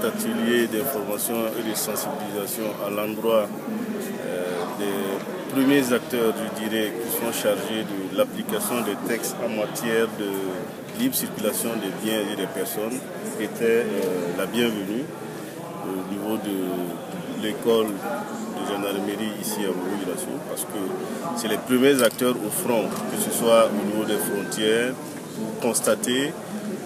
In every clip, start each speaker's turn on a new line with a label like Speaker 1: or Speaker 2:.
Speaker 1: atelier d'information et de sensibilisation à l'endroit des premiers acteurs, je dirais, qui sont chargés de l'application des textes en matière de libre circulation des biens et des personnes était la bienvenue au niveau de l'école de gendarmerie ici à Bobo-Dioulasso, parce que c'est les premiers acteurs au front, que ce soit au niveau des frontières, pour constater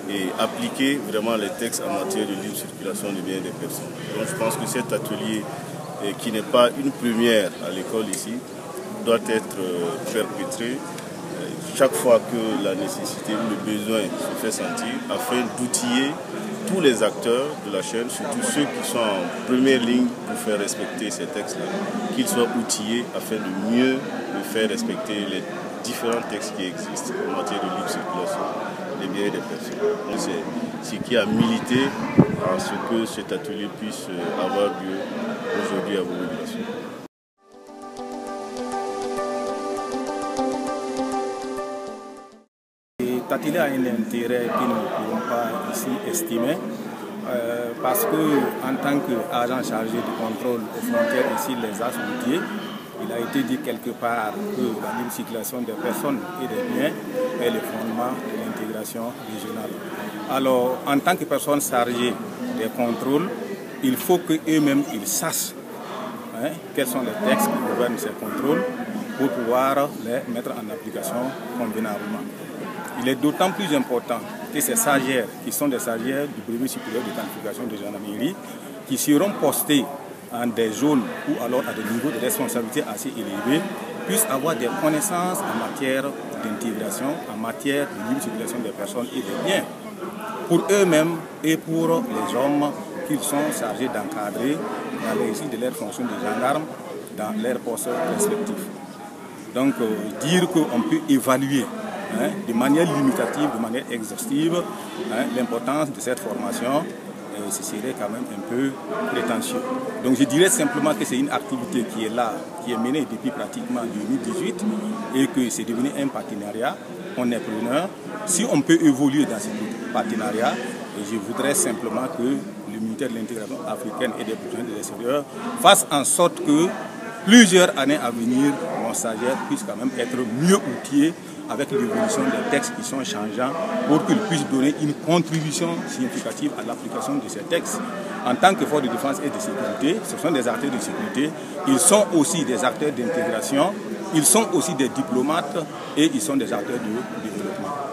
Speaker 1: et appliquer vraiment les textes en matière de libre circulation des biens et des personnes. Donc je pense que cet atelier, qui n'est pas une première à l'école ici, doit être perpétré chaque fois que la nécessité ou le besoin se fait sentir, afin d'outiller tous les acteurs de la chaîne, surtout ceux qui sont en première ligne pour faire respecter ces textes-là, qu'ils soient outillés afin de mieux faire respecter les différents textes qui existent en matière de libre circulation des biens et des personnes. C'est ce qui a milité à ce que cet atelier puisse avoir lieu aujourd'hui à Bobo-Dioulasso.
Speaker 2: Cet atelier a un intérêt que nous ne pouvons pas ici estimer parce qu'en tant qu'agent chargé du contrôle aux frontières ici, les axes routiers, il a été dit quelque part que la libre circulation des personnes et des biens est le fondement de l'intégration régionale. Alors, en tant que personne chargée des contrôles, il faut qu'eux-mêmes ils sachent quels sont les textes qui gouvernent ces contrôles pour pouvoir les mettre en application convenablement. Il est d'autant plus important que ces stagiaires, qui sont des stagiaires du brevet supérieur de qualification de gendarmerie, qui seront postés en des zones ou alors à des niveaux de responsabilité assez élevés, puissent avoir des connaissances en matière d'intégration, en matière de libre circulation des personnes et des biens, pour eux-mêmes et pour les hommes qu'ils sont chargés d'encadrer dans l'exercice de leurs fonctions de gendarmes dans leurs postes respectifs. Donc, dire qu'on peut évaluer de manière limitative, de manière exhaustive, l'importance de cette formation, ce serait quand même un peu prétentieux. Donc je dirais simplement que c'est une activité qui est là, qui est menée depuis pratiquement 2018 et que c'est devenu un partenariat. On est preneur. Si on peut évoluer dans ce partenariat, je voudrais simplement que le ministère de l'intégration africaine et des besoins de l'extérieur fasse en sorte que plusieurs années à venir, nos stagiaires puissent quand même être mieux outillés avec l'évolution des textes qui sont changeants pour qu'ils puissent donner une contribution significative à l'application de ces textes. En tant que force de défense et de sécurité, ce sont des acteurs de sécurité, ils sont aussi des acteurs d'intégration, ils sont aussi des diplomates et ils sont des acteurs de développement.